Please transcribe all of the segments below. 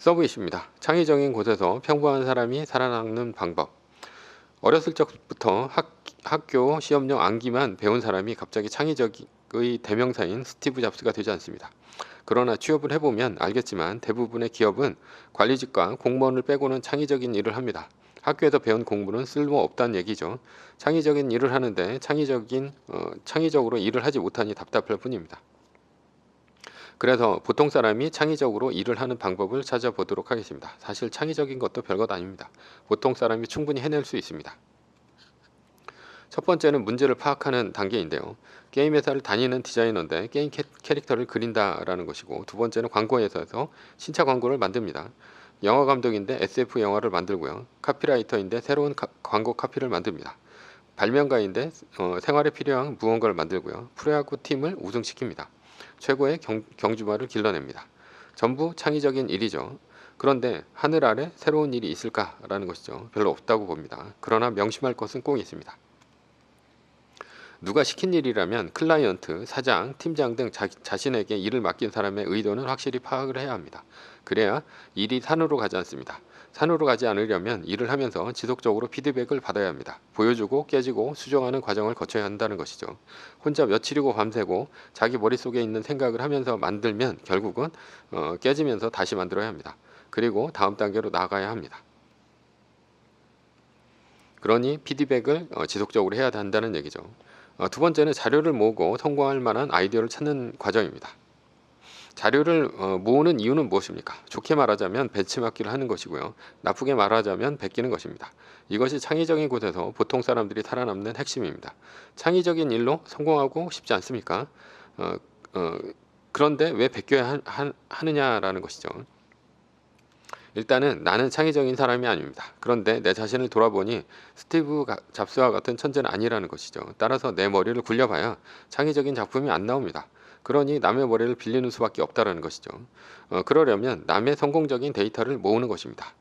서브 이슈입니다. 창의적인 곳에서 평범한 사람이 살아남는 방법. 어렸을 적부터 학교 시험용 암기만 배운 사람이 갑자기 창의적의 대명사인 스티브 잡스가 되지 않습니다. 그러나 취업을 해보면 알겠지만 대부분의 기업은 관리직과 공무원을 빼고는 창의적인 일을 합니다. 학교에서 배운 공부는 쓸모없다는 얘기죠. 창의적인 일을 하는데 창의적으로 일을 하지 못하니 답답할 뿐입니다. 그래서 보통 사람이 창의적으로 일을 하는 방법을 찾아보도록 하겠습니다. 사실 창의적인 것도 별것 아닙니다. 보통 사람이 충분히 해낼 수 있습니다. 첫 번째는 문제를 파악하는 단계인데요. 게임 회사를 다니는 디자이너인데 게임 캐릭터를 그린다라는 것이고, 두 번째는 광고 회사에서 신차 광고를 만듭니다. 영화 감독인데 SF 영화를 만들고요. 카피라이터인데 새로운 광고 카피를 만듭니다. 발명가인데 생활에 필요한 무언가를 만들고요. 프로야구 팀을 우승시킵니다. 최고의 경주마를 길러냅니다. 전부 창의적인 일이죠. 그런데 하늘 아래 새로운 일이 있을까라는 것이죠. 별로 없다고 봅니다. 그러나 명심할 것은 꼭 있습니다. 누가 시킨 일이라면 클라이언트, 사장, 팀장 등 자신에게 일을 맡긴 사람의 의도는 확실히 파악을 해야 합니다. 그래야 일이 산으로 가지 않습니다. 산으로 가지 않으려면 일을 하면서 지속적으로 피드백을 받아야 합니다. 보여주고 깨지고 수정하는 과정을 거쳐야 한다는 것이죠. 혼자 며칠이고 밤새고 자기 머릿속에 있는 생각을 하면서 만들면 결국은 깨지면서 다시 만들어야 합니다. 그리고 다음 단계로 나아가야 합니다. 그러니 피드백을 지속적으로 해야 한다는 얘기죠. 두 번째는 자료를 모으고 성공할 만한 아이디어를 찾는 과정입니다. 자료를 모으는 이유는 무엇입니까? 좋게 말하자면 벤치마킹을 하는 것이고요. 나쁘게 말하자면 베끼는 것입니다. 이것이 창의적인 곳에서 보통 사람들이 살아남는 핵심입니다. 창의적인 일로 성공하고 싶지 않습니까? 그런데 왜 베껴야 하느냐라는 것이죠. 일단은 나는 창의적인 사람이 아닙니다. 그런데 내 자신을 돌아보니 스티브 잡스와 같은 천재는 아니라는 것이죠. 따라서 내 머리를 굴려봐야 창의적인 작품이 안 나옵니다. 그러니 남의 머리를 빌리는 수밖에 없다라는 것이죠. 그러려면 남의 성공적인 데이터를 모으는 것입니다.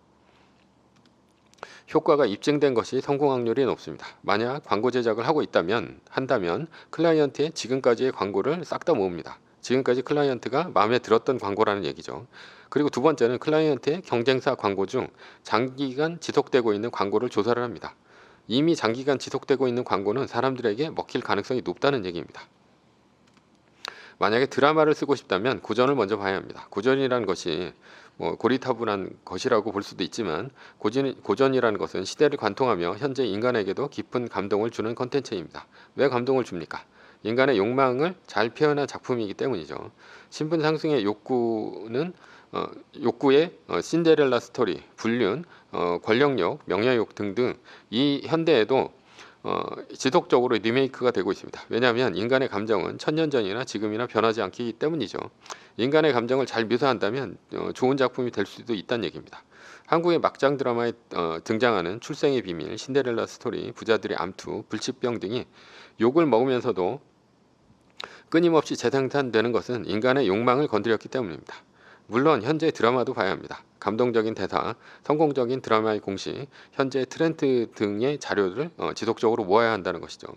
효과가 입증된 것이 성공 확률이 높습니다. 만약 광고 제작을 한다면 클라이언트의 지금까지의 광고를 싹 다 모읍니다. 지금까지 클라이언트가 마음에 들었던 광고라는 얘기죠. 그리고 두 번째는 클라이언트의 경쟁사 광고 중 장기간 지속되고 있는 광고를 조사를 합니다. 이미 장기간 지속되고 있는 광고는 사람들에게 먹힐 가능성이 높다는 얘기입니다. 만약에 드라마를 쓰고 싶다면 고전을 먼저 봐야 합니다. 고전이라는 것이 고리타분한 것이라고 볼 수도 있지만 고전이라는 것은 시대를 관통하며 현재 인간에게도 깊은 감동을 주는 컨텐츠입니다. 왜 감동을 줍니까? 인간의 욕망을 잘 표현한 작품이기 때문이죠. 신분 상승의 욕구의 신데렐라 스토리, 불륜, 권력욕, 명예욕 등등 이 현대에도 지속적으로 리메이크가 되고 있습니다. 왜냐하면 인간의 감정은 천년 전이나 지금이나 변하지 않기 때문이죠. 인간의 감정을 잘 묘사한다면 좋은 작품이 될 수도 있다는 얘기입니다. 한국의 막장 드라마에 등장하는 출생의 비밀, 신데렐라 스토리, 부자들의 암투, 불치병 등이 욕을 먹으면서도 끊임없이 재생산되는 것은 인간의 욕망을 건드렸기 때문입니다. 물론 현재 드라마도 봐야 합니다. 감동적인 대사, 성공적인 드라마의 공식, 현재 트렌드 등의 자료를 지속적으로 모아야 한다는 것이죠.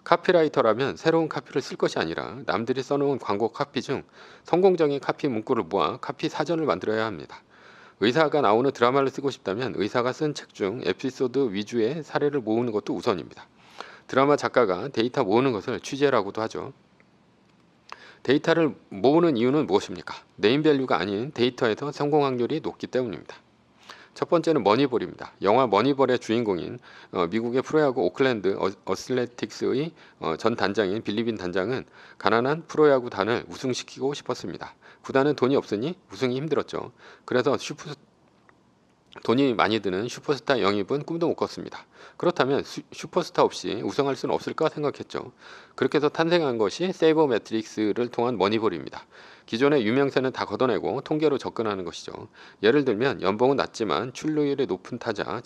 카피라이터라면 새로운 카피를 쓸 것이 아니라 남들이 써놓은 광고 카피 중 성공적인 카피 문구를 모아 카피 사전을 만들어야 합니다. 의사가 나오는 드라마를 쓰고 싶다면 의사가 쓴 책 중 에피소드 위주의 사례를 모으는 것도 우선입니다. 드라마 작가가 데이터 모으는 것을 취재라고도 하죠. 데이터를 모으는 이유는 무엇입니까? 네임밸류가 아닌 데이터에서 성공 확률이 높기 때문입니다. 첫 번째는 머니볼입니다. 영화 머니볼의 주인공인 미국의 프로야구 오클랜드 어슬레틱스의 전 단장인 빌리빈 단장은 가난한 프로야구 단을 우승시키고 싶었습니다. 구단은 돈이 없으니 우승이 힘들었죠. 그래서 돈이 많이 드는 슈퍼스타 영입은 꿈도 못 꿨습니다. 그렇다면 슈퍼스타 없이 우승할 수는 없을까 생각했죠. 그렇게 해서 탄생한 것이 세이버 매트릭스를 통한 머니볼입니다. 기존의 유명세는 다 걷어내고 통계로 접근하는 것이죠. 예를 들면 연봉은 낮지만 출루율이 높은 타자,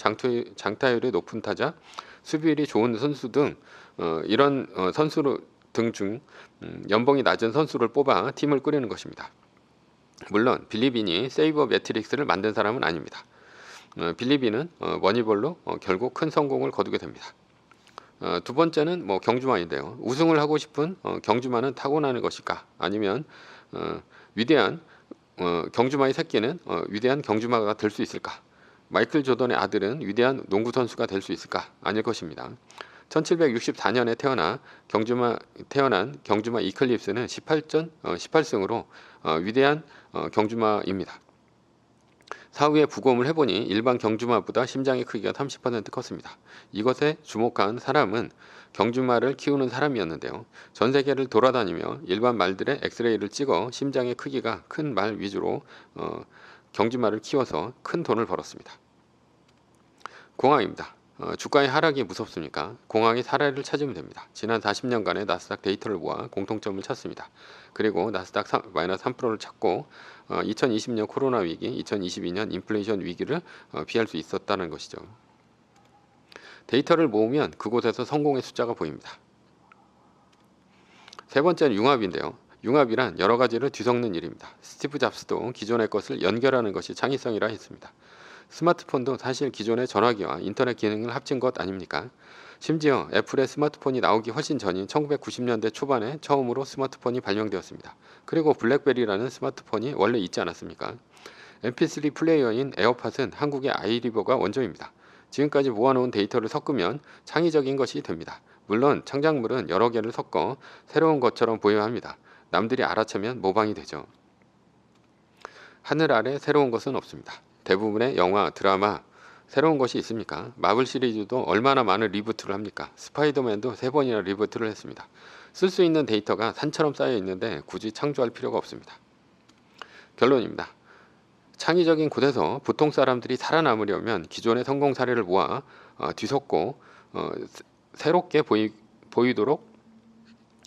장타율이 높은 타자, 수비율이 좋은 선수 등 이런 선수 중 연봉이 낮은 선수를 뽑아 팀을 꾸리는 것입니다. 물론 빌리빈이 세이버 매트릭스를 만든 사람은 아닙니다. 빌리빈은 머니볼로 결국 큰 성공을 거두게 됩니다. 두 번째는 경주마인데요. 우승을 하고 싶은 경주마는 타고나는 것일까? 아니면 위대한 경주마의 새끼는 위대한 경주마가 될 수 있을까? 마이클 조던의 아들은 위대한 농구 선수가 될 수 있을까? 아닐 것입니다. 1764년에 태어난 경주마 이클립스는 18승으로 위대한 경주마입니다. 사후에 부검을 해보니 일반 경주마보다 심장의 크기가 30% 컸습니다. 이것에 주목한 사람은 경주마를 키우는 사람이었는데요. 전 세계를 돌아다니며 일반 말들의 엑스레이를 찍어 심장의 크기가 큰 말 위주로 경주마를 키워서 큰 돈을 벌었습니다. 공황입니다. 주가의 하락이 무섭습니까? 공황이 사례를 찾으면 됩니다. 지난 40년간의 나스닥 데이터를 모아 공통점을 찾습니다. 그리고 나스닥 마이너스 3%를 찾고 2020년 코로나 위기, 2022년 인플레이션 위기를 피할 수 있었다는 것이죠. 데이터를 모으면 그곳에서 성공의 숫자가 보입니다. 세 번째는 융합인데요. 융합이란 여러 가지를 뒤섞는 일입니다. 스티브 잡스도 기존의 것을 연결하는 것이 창의성이라 했습니다. 스마트폰도 사실 기존의 전화기와 인터넷 기능을 합친 것 아닙니까? 심지어 애플의 스마트폰이 나오기 훨씬 전인 1990년대 초반에 처음으로 스마트폰이 발명되었습니다. 그리고 블랙베리라는 스마트폰이 원래 있지 않았습니까? mp3 플레이어인 에어팟은 한국의 아이리버가 원조입니다. 지금까지 모아놓은 데이터를 섞으면 창의적인 것이 됩니다. 물론 창작물은 여러 개를 섞어 새로운 것처럼 보여야 합니다. 남들이 알아채면 모방이 되죠. 하늘 아래 새로운 것은 없습니다. 대부분의 영화, 드라마 새로운 것이 있습니까? 마블 시리즈도 얼마나 많은 리부트를 합니까? 스파이더맨도 3번이나 리부트를 했습니다. 쓸 수 있는 데이터가 산처럼 쌓여 있는데 굳이 창조할 필요가 없습니다. 결론입니다. 창의적인 곳에서 보통 사람들이 살아남으려면 기존의 성공 사례를 모아 뒤섞고 새롭게 보이도록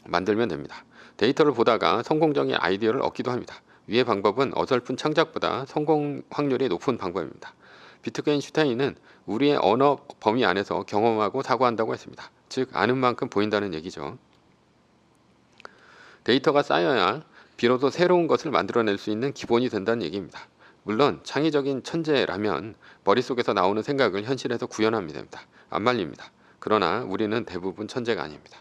만들면 됩니다. 데이터를 보다가 성공적인 아이디어를 얻기도 합니다. 위의 방법은 어설픈 창작보다 성공 확률이 높은 방법입니다. 비트겐슈타인은 우리의 언어 범위 안에서 경험하고 사고한다고 했습니다. 즉 아는 만큼 보인다는 얘기죠. 데이터가 쌓여야 비로소 새로운 것을 만들어낼 수 있는 기본이 된다는 얘기입니다. 물론 창의적인 천재라면 머릿속에서 나오는 생각을 현실에서 구현하면 됩니다. 안 말립니다. 그러나 우리는 대부분 천재가 아닙니다.